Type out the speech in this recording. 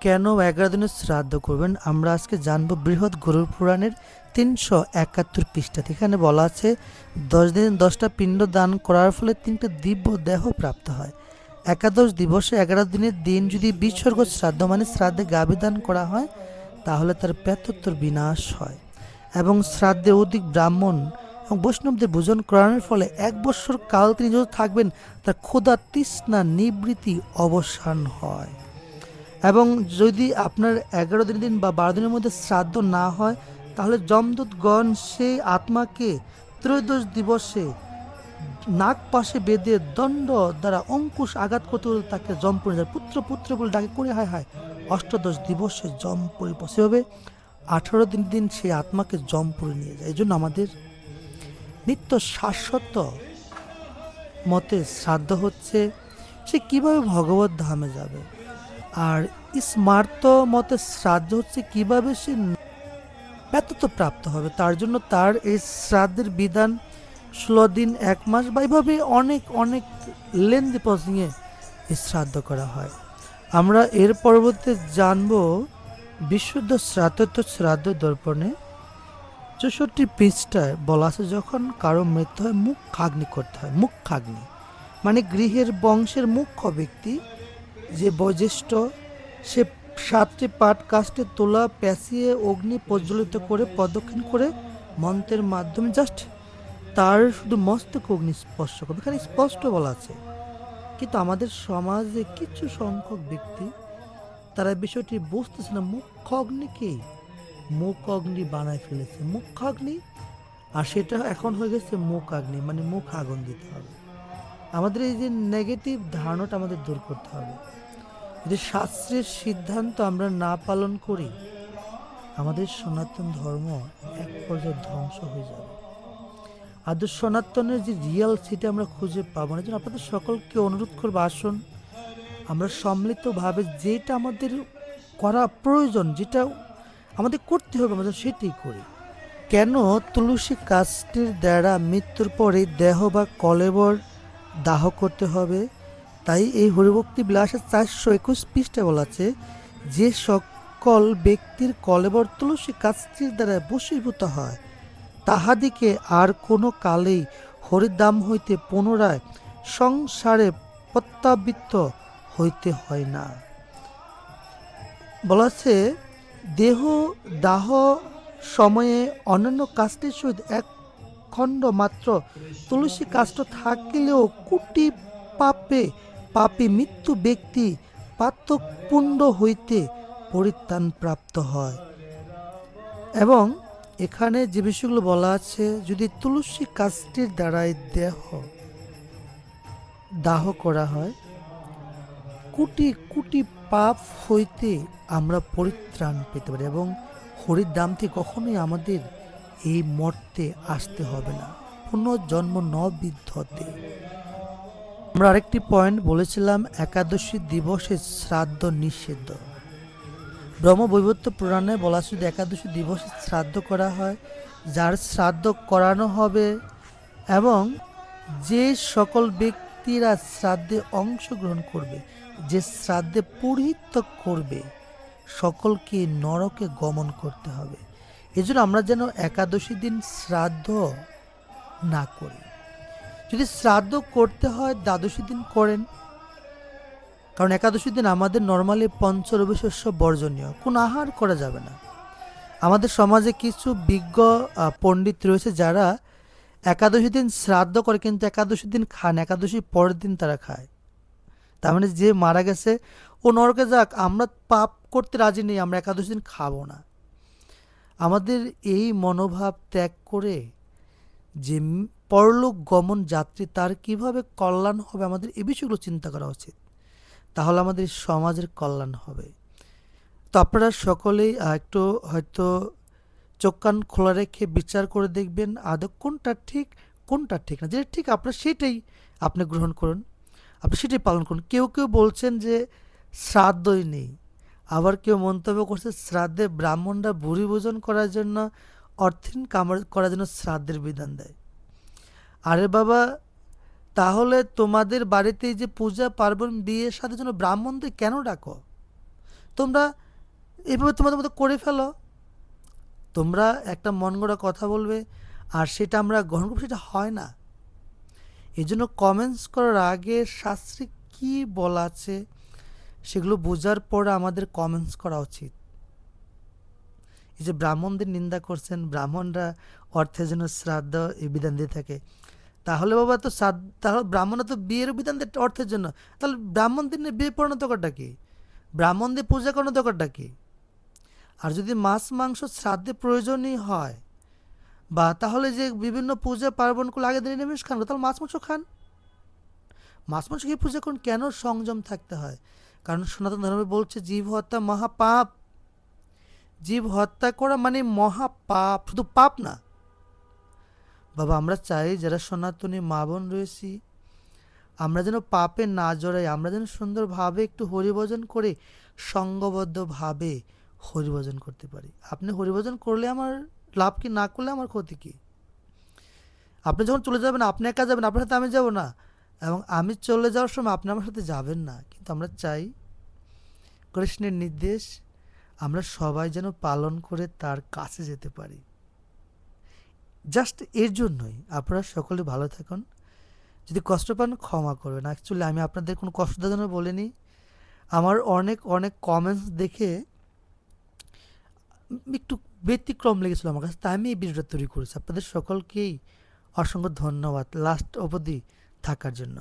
কেন 11 দিনের শ্রাদ্ধ করবেন আমরা আজকে জানবো বৃহৎ গরুড় পুরাণের 371 পৃষ্ঠাতে। এখানে বলা আছে 10 দিন 10টা পিণ্ড দান করার ফলে 3টা দিব্য দেহ প্রাপ্ত হয়। একাদশ দিবসে 11 দিনের দিন যদি বিসর্গ শ্রাদ্ধ মানে শ্রাদ্ধে গাভী দান করা হয় তাহলে তার প্রেতত্বর বিনাশ হয় এবং শ্রাদ্ধে অধিক ব্রাহ্মণ এবং বৈষ্ণবদের ভোজন করানোর ফলে 1 বৎসর কাল তিনি যত থাকবেন তার ক্ষুধা তৃষ্ণা নিবৃত্তি অবসান হয়। এবং যদি আপনার 11 দিন বা 12 দিনের মধ্যে শ্রাদ্ধ না হয় তাহলে যমদূতগণ সেই আত্মাকে ত্রয়োদশ দিবসে নাক পাশে বেঁধে দণ্ড দ্বারা অঙ্কুশ আঘাত করতে করতে তাকে যমপুরে যায় পুত্র পুত্র বলে ডাকে করে হায় হায় অষ্টাদশ দিবসে যমপুরে পৌঁছে হবে। 18 দিন সেই আত্মাকে যমপুরে নিয়ে যায়। এই জন্য আমাদের নিত্য শাশ্বত মতে শ্রাদ্ধ হচ্ছে সে কিভাবে ভগবত ধামে যাবে, আর স্মার্ত মতে শ্রাদ্ধ হচ্ছে কিভাবে সে ব্যতত প্রাপ্ত হবে। তার জন্য তার এই শ্রাদ্ধের বিধান 16 দিন 1 মাস বা এইভাবে অনেক অনেক লেন্দি প্রসঙ্গে এই শ্রাদ্ধ করা হয়। আমরা এর পরবর্তীতে জানব বিশুদ্ধ শ্রাদ্ধ দর্পণে 64 পৃষ্ঠায় বলা আছে যখন কারো মৃত্যু হয় মুখ খাগ্নি করতে হয়। মুখ খাগ্নি মানে গৃহের বংশের মুখ্য ব্যক্তি যে বয়োজ্যেষ্ঠ সে 7টি পাট কাস্টে তোলা প্যাঁচিয়ে অগ্নি প্রজ্বলিত করে প্রদক্ষিণ করে মন্ত্রের মাধ্যমে জাস্ট তার শুধু মস্তক অগ্নি স্পর্শ করবে। এখানে স্পষ্ট বলা আছে, কিন্তু আমাদের সমাজে কিছু সংখ্যক ব্যক্তি তারা বিষয়টি বুঝতেছে না। মুখ্যাগ্নিকেই মুখ অগ্নি বানায় ফেলেছে, মুখ্যাগ্নি, আর সেটা এখন হয়ে গেছে মুখ আগ্নি মানে মুখ আগুন দিতে হবে। আমাদের এই যে নেগেটিভ ধারণাটা আমাদের দূর করতে হবে। যদি শাস্ত্রের সিদ্ধান্ত আমরা না পালন করি আমাদের সনাতন ধর্ম এক পর্যায়ে ধ্বংস হয়ে যাবে। আদৌ সনাতনের যে রিয়াল সেটা আমরা খুঁজে পাবো না। জন্য আপনাদের সকলকে অনুরোধ করবো, আসুন আমরা সম্মিলিতভাবে যেটা আমাদের করা প্রয়োজন, যেটা আমাদের করতে হবে আমাদের সেটাই করি। কেন তুলসী কাষ্ঠের দ্বারা মৃত্যুর পরে দেহ বা কলেবর দাহ করতে হবে? তাই এই হরিভক্তি বিলাসের 421 পৃষ্ঠায় বলা আছে যে সকল ব্যক্তির কলেবর তুলসী কাষ্ঠের দ্বারা বশীভূত হয় তাহাদিকে আর কোনো কালেই হরিধাম হইতে পুনরায় সংসারে প্রত্যাবৃত্ত হইতে হয় না। বলা আছে দেহ দাহ সময়ে অন্যান্য কাষ্ঠের সহিত এক খণ্ড মাত্র তুলসী কাষ্ঠ থাকিলেও কোটি পাপে মৃত্যু ব্যক্তি পাতকপুণ্ড হইতে পরিত্রাণ প্রাপ্ত হয়। এবং এখানে যে বিষয়গুলো বলা আছে, যদি তুলসী কাষ্ঠের দ্বারাই দেহ দাহ করা হয় কোটি কোটি পাপ হইতে আমরা পরিত্রাণ পেতে পারি এবং হরির দাম থেকে কখনোই আমাদের এই মর্তে আসতে হবে না, পুনর্জন্ম ন বিদ্যতে। আমরা আরেকটি পয়েন্ট বলেছিলাম, একাদশী দিবসে শ্রাদ্ধ নিষিদ্ধ। ব্রহ্মবৈবর্ত পুরাণে বলা শুধু একাদশী দিবসে শ্রাদ্ধ করা হয় যার শ্রাদ্ধ করানো হবে এবং যে সকল ব্যক্তিরা শ্রাদ্ধে অংশগ্রহণ করবে, যে শ্রাদ্ধে পুরোহিত্য করবে সকলকে নরকে গমন করতে হবে। এজন্য আমরা যেন একাদশী দিন শ্রাদ্ধ না করি। যদি শ্রাদ্ধ করতে হয় দ্বাদশী দিন করেন, কারণ একাদশী দিন আমাদের নর্মালি পঞ্চরবি শস্য বর্জনীয়, কোনো আহার করা যাবে না। আমাদের সমাজে কিছু বিজ্ঞ পণ্ডিত রয়েছে যারা একাদশী দিন শ্রাদ্ধ করে কিন্তু একাদশী দিন খান, একাদশী পরের দিন তারা খায়। তার মানে যে মারা গেছে ও নরকে যাক, আমরা পাপ করতে রাজি নেই, আমরা একাদশী দিন খাবো না। আমাদের এই মনোভাব ত্যাগ করে যে পরলোক গমন যাত্রী তার কিভাবে কল্যাণ হবে আমাদের এই বিষয়গুলো চিন্তা করা উচিত, তাহলে আমাদের সমাজের কল্যাণ হবে। তো আপনারা সকলেই একটু হয়তো চোখ কান খোলা রেখে বিচার করে দেখবেন আদৌ কোনটা ঠিক কোনটা ঠিক না। যেটা ঠিক আপনার সেটাই আপনি গ্রহণ করুন, আপনি সেটাই পালন করুন। কেউ কেউ বলছেন যে শ্রাদ্ধই নেই, আবার কেউ মন্তব্য করছে শ্রাদ্ধে ব্রাহ্মণরা ভুরি ভোজন করার জন্য অর্থহীন কামার করার জন্য শ্রাদ্ধের বিধান দেয়। আরে বাবা, তাহলে তোমাদের বাড়িতে যে পূজা পার্বণ বিয়ের সাথে জন্য ব্রাহ্মণদের কেন ডাকো? তোমরা এভাবে তোমাদের মতো করে ফেলো। তোমরা একটা মন গড়া কথা বলবে আর সেটা আমরা গ্রহণ করবো, সেটা হয় না। এই জন্য কমেন্টস করার আগে শাস্ত্রে কি বলা আছে সেগুলো বোঝার পরে আমাদের কমেন্টস করা উচিত। এই যে ব্রাহ্মণদের নিন্দা করছেন, ব্রাহ্মণরা অর্থের জন্য শ্রাদ্ধ এই বিধান দিয়ে থাকে, তাহলে বাবা তো তাহলে ব্রাহ্মণরা তো বিয়ের বিধান দেয় অর্থের জন্য, তাহলে ব্রাহ্মণদের নিয়ে বিয়ে পড়ানো দরকারটা কি? ব্রাহ্মণদের পূজা করানো দরকারটা কি? আর যদি মাছ মাংস শ্রাদ্ধে প্রয়োজনই হয়, বা তাহলে যে বিভিন্ন পূজা পার্বণগুলো আগে দিন নিরামিষ খান, তাহলে মাছ মাংস খান। মাছ মাংস খেয়ে পূজা করুন। কেন সংযম থাকতে হয়? কারণ সনাতন ধর্মে বলছে জীব হত্যা মহাপাপ। জীব হত্যা করা মানে মহাপাপ, শুধু পাপ না বাবা। আমরা চাই যারা সনাতনী মা বোন রয়েছি, আমরা যেন পাপে না জড়াই, আমরা যেন সুন্দরভাবে একটু হরিভজন করে সঙ্গবদ্ধভাবে হরিভজন করতে পারি। আপনি হরিভজন করলে আমার লাভ কি, না করলে আমার ক্ষতি কি? আপনি যখন চলে যাবেন, আপনি একা যাবেন, আপনার সাথে আমি যাব না, এবং আমি চলে যাওয়ার সময় আপনি আমার সাথে যাবেন না। কিন্তু আমরা চাই কৃষ্ণের নির্দেশ আমরা সবাই যেন পালন করে তার কাছে যেতে পারি। জাস্ট এর জন্যই আপনারা সকলে ভালো থাকুন। যদি কষ্ট পান ক্ষমা করবেন। অ্যাকচুয়ালি আমি আপনাদের কোনো কষ্ট দেওয়ার জন্য বলিনি। আমার অনেক অনেক কমেন্টস দেখে একটু ব্যতিক্রম লেগেছিল আমার কাছে, তাই আমি এই ভিডিওটা তৈরি করেছি। আপনাদের সকলকেই অসংখ্য ধন্যবাদ লাস্ট অবধি থাকার জন্য।